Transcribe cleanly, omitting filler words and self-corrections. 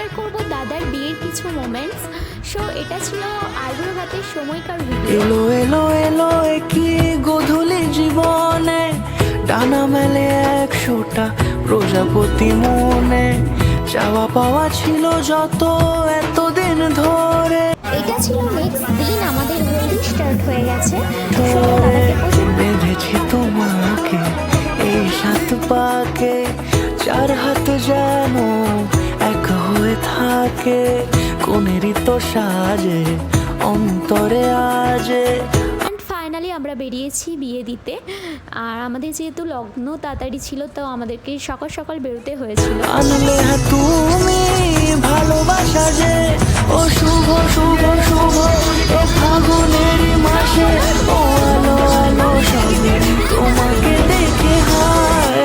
Share করব দাদার বিয়ের কিছু মোমেন্টস। সো এটা ছিল আইবুড়ো ভাতের সময়কার ভিডিও। এলো এলো এলো কি গধূলি জীবনে, ডানা মেলে 100টা প্রজাপতি মনে, চাওয়া পাওয়া ছিল যত এতদিন ধরে। এটা ছিল নেক্সট দিন, আমাদের হলদি স্টার্ট হয়ে গেছে। সো দাদাকে প্রচুর বেঁধেছি তোমাকে এই 7 পাকে, 4 হাত যেন এক হয়ে থাকে, কোনেরই তো সাজে অন্তরে আজে। অ্যান্ড ফাইনালি আমরা বেরিয়েছি বিয়ে দিতে। আর আমাদের যেহেতু লগ্ন তাড়াতাড়ি ছিল, তো আমাদেরকে সকাল সকাল বেরোতে হয়েছিল। আনলে তুমি ভালোবাসা যে, ও শুভ শুভ শুভ এ ফাগুনের মাসে, ও আলো আলো সবে তোমাকে দেখে হায়